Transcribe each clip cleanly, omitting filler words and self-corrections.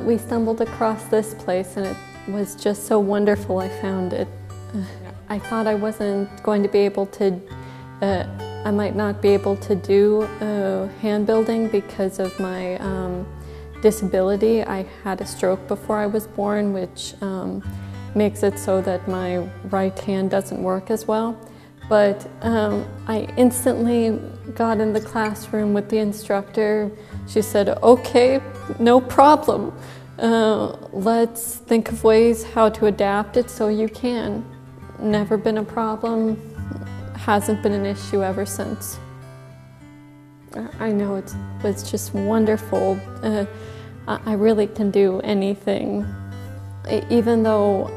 we stumbled across this place and it was just so wonderful. I found it. I thought I wasn't going to be able to, I might not be able to do hand building because of my disability. I had a stroke before I was born, which makes it so that my right hand doesn't work as well. But I instantly got in the classroom with the instructor. She said, "Okay, no problem. Let's think of ways how to adapt it so you can." Never been a problem, hasn't been an issue ever since. I know it was just wonderful. I really can do anything. Even though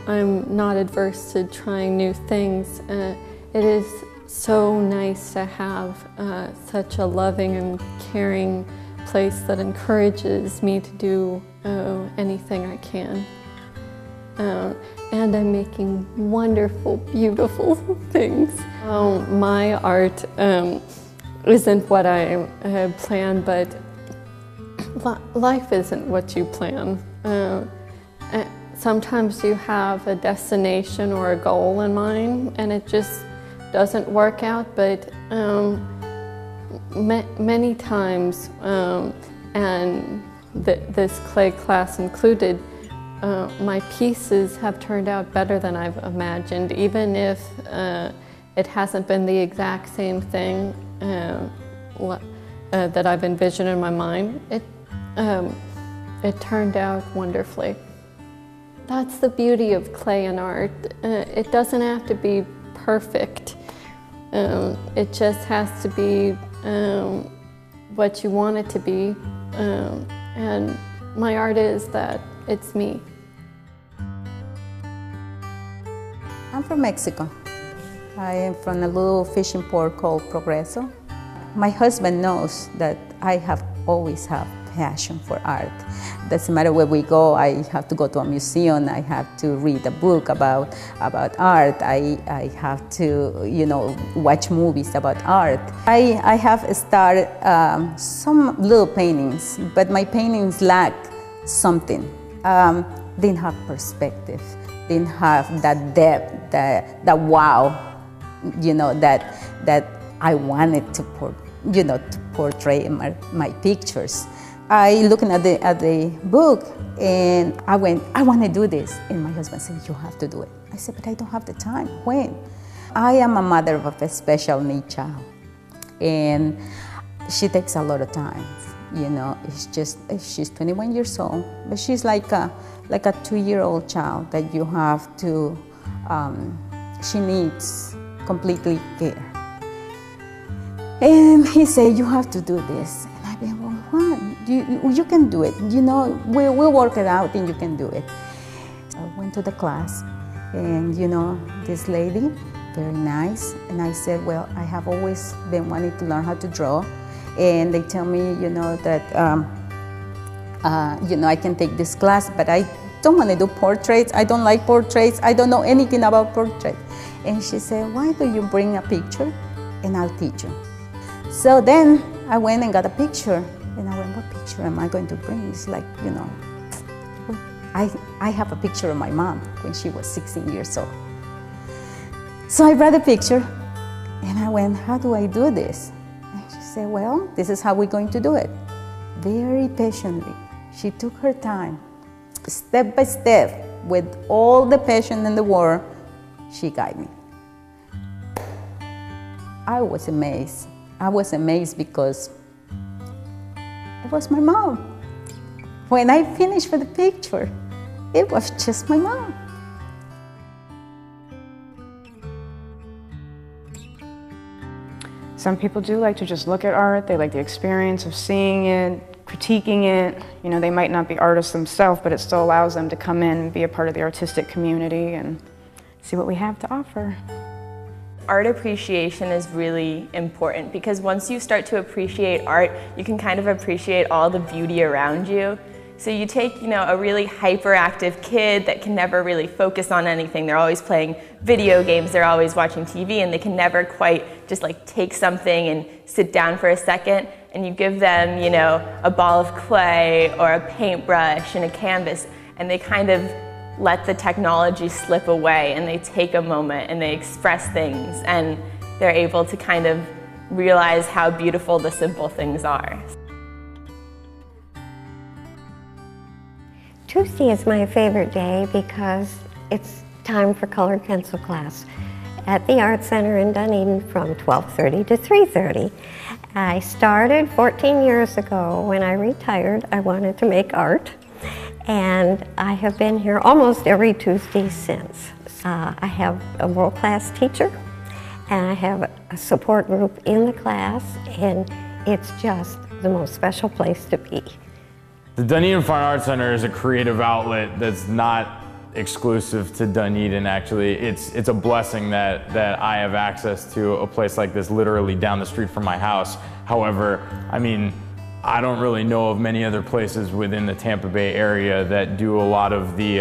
I'm not adverse to trying new things, it is so nice to have such a loving and caring place that encourages me to do anything I can. And I'm making wonderful, beautiful things. My art isn't what I planned, but life isn't what you plan. Sometimes you have a destination or a goal in mind and it just doesn't work out, but many times, and this clay class included, my pieces have turned out better than I've imagined, even if it hasn't been the exact same thing that I've envisioned in my mind. It turned out wonderfully. That's the beauty of clay and art. It doesn't have to be perfect. It just has to be what you want it to be. And my art is that it's me. I'm from Mexico. I am from a little fishing port called Progreso. My husband knows that I have always had passion for art. Doesn't matter where we go, I have to go to a museum, I have to read a book about art, I have to, you know, watch movies about art. I have started some little paintings, but my paintings lack something. Didn't have perspective, didn't have that depth, that wow, you know, that I wanted to portray in my pictures. I looking at the book and I went, I want to do this. And my husband said, you have to do it. I said, but I don't have the time. When? I am a mother of a special need child. And she takes a lot of time. You know, she's 21 years old, but she's like a 2-year-old child that you have to, she needs completely care. And he said, you have to do this. And I went, well, what? You can do it. You know, we'll work it out and you can do it. So I went to the class and, you know, this lady, very nice. And I said, well, I have always been wanting to learn how to draw. And they tell me, you know, that, you know, I can take this class, but I don't want to do portraits. I don't like portraits. I don't know anything about portraits. And she said, why don't you bring a picture and I'll teach you. So then I went and got a picture. And I went, what picture am I going to bring? It's like, you know, I have a picture of my mom when she was 16 years old. So I brought a picture and I went, how do I do this? And she said, well, this is how we're going to do it. Very patiently. She took her time, step by step, with all the passion in the world, she guided me. I was amazed. I was amazed because it was my mom. When I finished with the picture, it was just my mom. Some people do like to just look at art. They like the experience of seeing it, critiquing it. You know, they might not be artists themselves, but it still allows them to come in and be a part of the artistic community and see what we have to offer. Art appreciation is really important because once you start to appreciate art, you can kind of appreciate all the beauty around you. So you take, you know, a really hyperactive kid that can never really focus on anything. They're always playing video games, they're always watching TV, and they can never quite just like take something and sit down for a second and you give them, you know, a ball of clay or a paintbrush and a canvas, and they kind of let the technology slip away, and they take a moment and they express things, and they're able to kind of realize how beautiful the simple things are. Tuesday is my favorite day because it's time for colored pencil class at the Art Center in Dunedin from 12:30 to 3:30. I started 14 years ago. When I retired, I wanted to make art, and I have been here almost every Tuesday since. I have a world-class teacher, and I have a support group in the class, and it's just the most special place to be. The Dunedin Fine ART Center is a creative outlet that's not exclusive to Dunedin, actually. It's a blessing that I have access to a place like this literally down the street from my house. However, I mean, I don't really know of many other places within the Tampa Bay area that do a lot of the,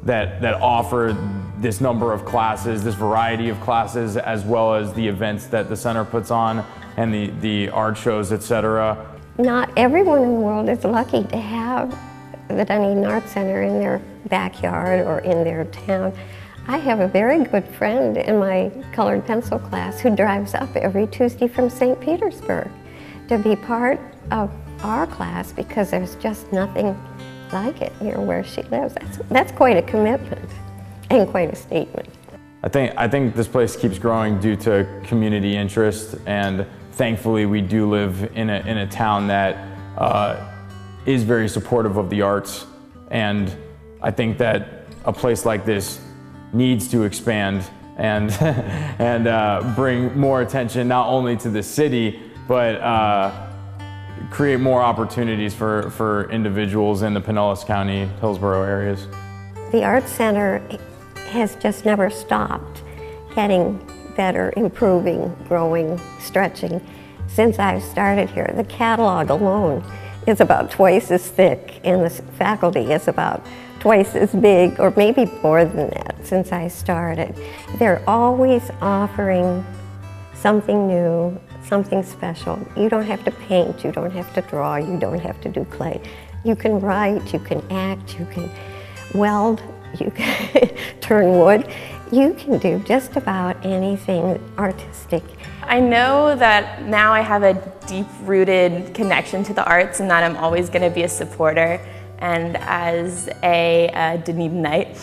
that offer this number of classes, this variety of classes, as well as the events that the center puts on and the art shows, etc. Not everyone in the world is lucky to have the Dunedin Art Center in their backyard or in their town. I have a very good friend in my colored pencil class who drives up every Tuesday from St. Petersburg to be part of our class because there's just nothing like it near where she lives. That's quite a commitment and quite a statement. I think this place keeps growing due to community interest, and thankfully we do live in a town that is very supportive of the arts, and I think that a place like this needs to expand and bring more attention not only to the city, but create more opportunities for individuals in the Pinellas County, Hillsborough areas. The Art Center has just never stopped getting better, improving, growing, stretching since I've started here. The catalog alone is about twice as thick, and the faculty is about twice as big, or maybe more than that, since I started. They're always offering something new, something special. You don't have to paint, you don't have to draw, you don't have to do clay. You can write, you can act, you can weld, you can turn wood. You can do just about anything artistic. I know that now I have a deep-rooted connection to the arts, and that I'm always going to be a supporter. And as a Dunedinite,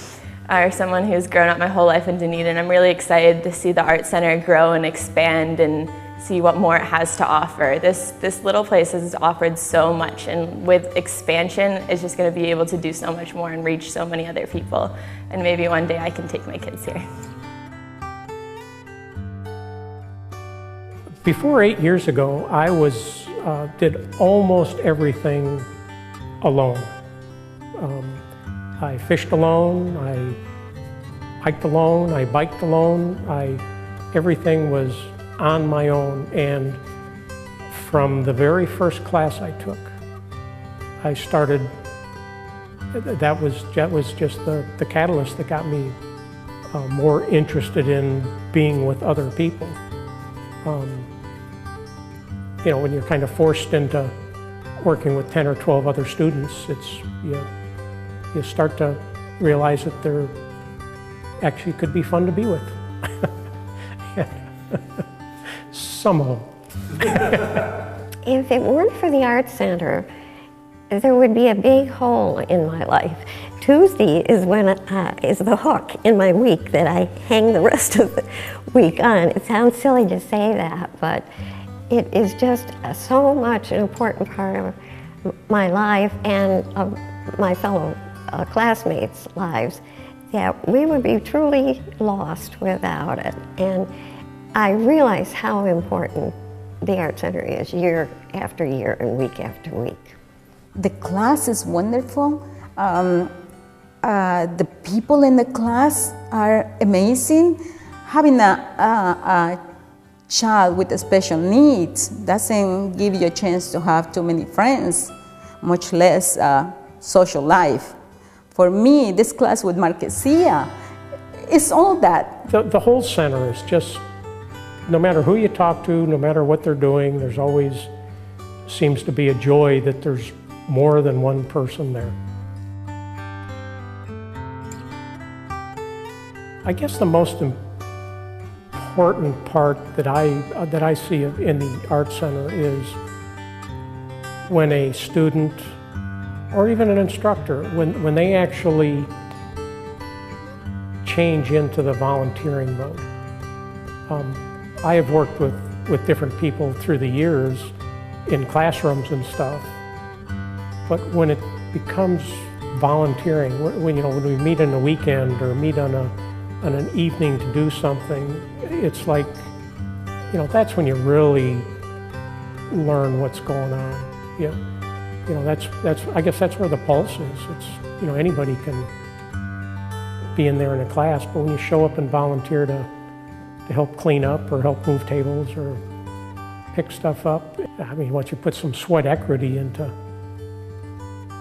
or someone who's grown up my whole life in Dunedin, I'm really excited to see the Art Center grow and expand and see what more it has to offer. This little place has offered so much, and with expansion, it's just going to be able to do so much more and reach so many other people. And maybe one day I can take my kids here. Before 8 years ago, I did almost everything alone. I fished alone, I hiked alone, I biked alone, everything was on my own. And from the very first class I took, I started, that was just the catalyst that got me more interested in being with other people. You know, when you're kind of forced into working with 10 or 12 other students, you start to realize that they're actually could be fun to be with. Some of them. If it weren't for the Art Center, there would be a big hole in my life. Tuesday is is the hook in my week that I hang the rest of the week on. It sounds silly to say that, but it is just so much an important part of my life and of my fellow classmates' lives that we would be truly lost without it. And I realize how important the Art Center is year after year and week after week. The class is wonderful. The people in the class are amazing. Having a child with special needs doesn't give you a chance to have too many friends, much less social life. For me, this class with Marquesia is all that. The whole center is just, no matter who you talk to, no matter what they're doing, there's always seems to be a joy that there's more than one person there. I guess the most important part that I see in the Art Center is when a student or even an instructor, when they actually change into the volunteering mode. I have worked with different people through the years in classrooms and stuff, but when it becomes volunteering, when we meet on the weekend or meet on an evening to do something, it's like, that's when you really learn what's going on. I guess that's where the pulse is. It's, anybody can be in there in a class, but when you show up and volunteer to help clean up or help move tables or pick stuff up, I mean, once you put some sweat equity into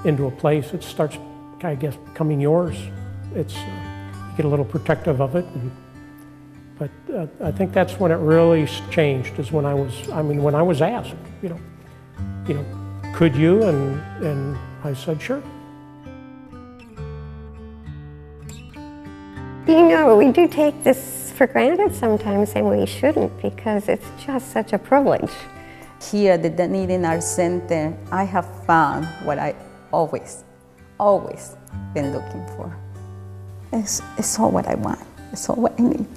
a place, it starts, I guess, becoming yours. It's you get a little protective of it, but I think that's when it really changed. Is when I was asked, could you? And I said, sure. We do take this for granted sometimes, and we shouldn't, because it's just such a privilege. Here at the Dunedin Art Center, I have found what I always been looking for. It's all what I want. It's all what I need.